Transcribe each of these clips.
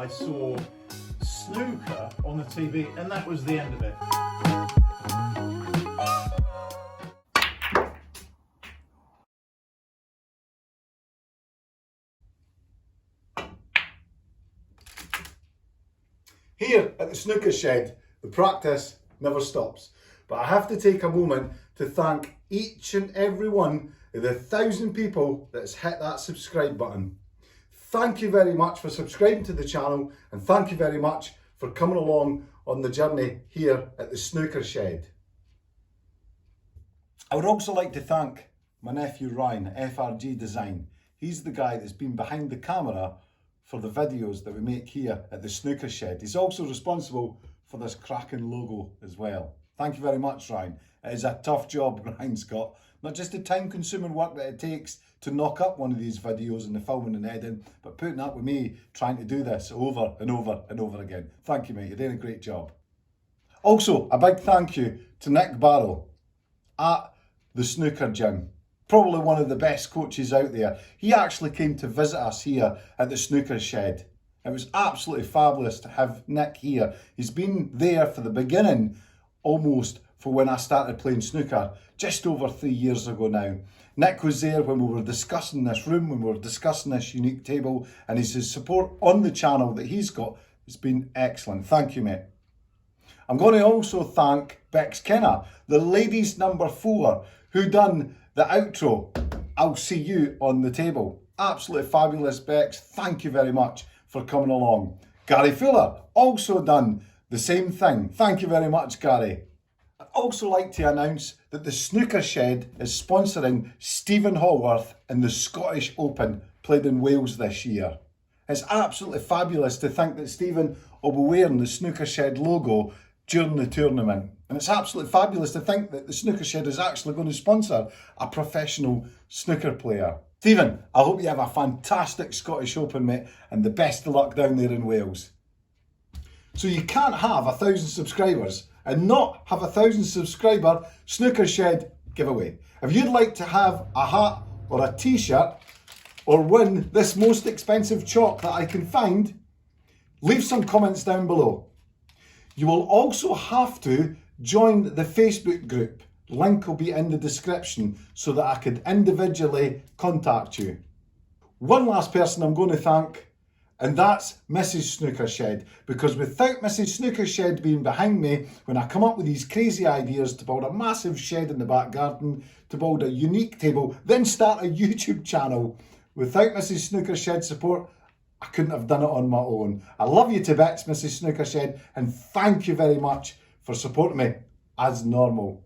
I saw Snooker on the TV, and that was the end of it. Here at the Snooker Shed, the practice never stops. But I have to take a moment to thank each and every one of the 1,000 people that's hit that subscribe button. Thank you very much for subscribing to the channel, and thank you very much for coming along on the journey here at the Snooker Shed. I would also like to thank my nephew Ryan at FRG Design. He's the guy that's been behind the camera for the videos that we make here at the Snooker Shed. He's also responsible for this cracking logo as well. Thank you very much, Ryan. It is a tough job Ryan's got. Not just the time-consuming work that it takes to knock up one of these videos and the filming and editing, but putting up with me trying to do this over and over and over again. Thank you, mate. You're doing a great job. Also, a big thank you to Nic Barrow at the Snooker Gym. Probably one of the best coaches out there. He actually came to visit us here at the Snooker Shed. It was absolutely fabulous to have Nic here. He's been there for the beginning, almost for when I started playing snooker, just over 3 years ago now. Nic was there when we were discussing this room, when we were discussing this unique table, and his support on the channel that he's got has been excellent. Thank you, mate. I'm going to also thank Bex Kenna, the ladies number 4, who done the outro, I'll see you on the table. Absolutely fabulous, Bex. Thank you very much for coming along. Gary Fuller also done the same thing. Thank you very much, Gary. I'd also like to announce that the Snooker Shed is sponsoring Steven Hallworth in the Scottish Open played in Wales this year. It's absolutely fabulous to think that Steven will be wearing the Snooker Shed logo during the tournament. And it's absolutely fabulous to think that the Snooker Shed is actually going to sponsor a professional snooker player. Steven, I hope you have a fantastic Scottish Open, mate, and the best of luck down there in Wales. So you can't have 1,000 subscribers and not have 1,000 subscriber Snooker Shed giveaway. If you'd like to have a hat or a t-shirt or win this most expensive chalk that I can find, leave some comments down below. You will also have to join the Facebook group. Link will be in the description so that I could individually contact you. One last person I'm going to thank, and that's Mrs. Snooker Shed, because without Mrs. Snooker Shed being behind me when I come up with these crazy ideas to build a massive shed in the back garden, to build a unique table, then start a YouTube channel, without Mrs. Snooker Shed's support, I couldn't have done it on my own. I love you to bits, Mrs. Snooker Shed, and thank you very much for supporting me as normal.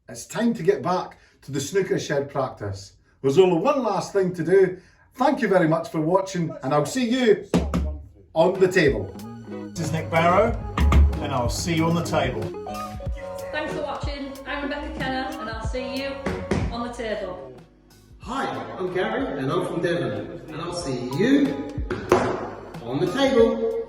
It's time to get back to the Snooker Shed practice. There's only one last thing to do. Thank you very much for watching, and I'll see you on the table. This is Nic Barrow, and I'll see you on the table. Thanks for watching. I'm Kenna, and I'll see you on the table. Hi, I'm Gary, and I'm from Devon, and I'll see you on the table.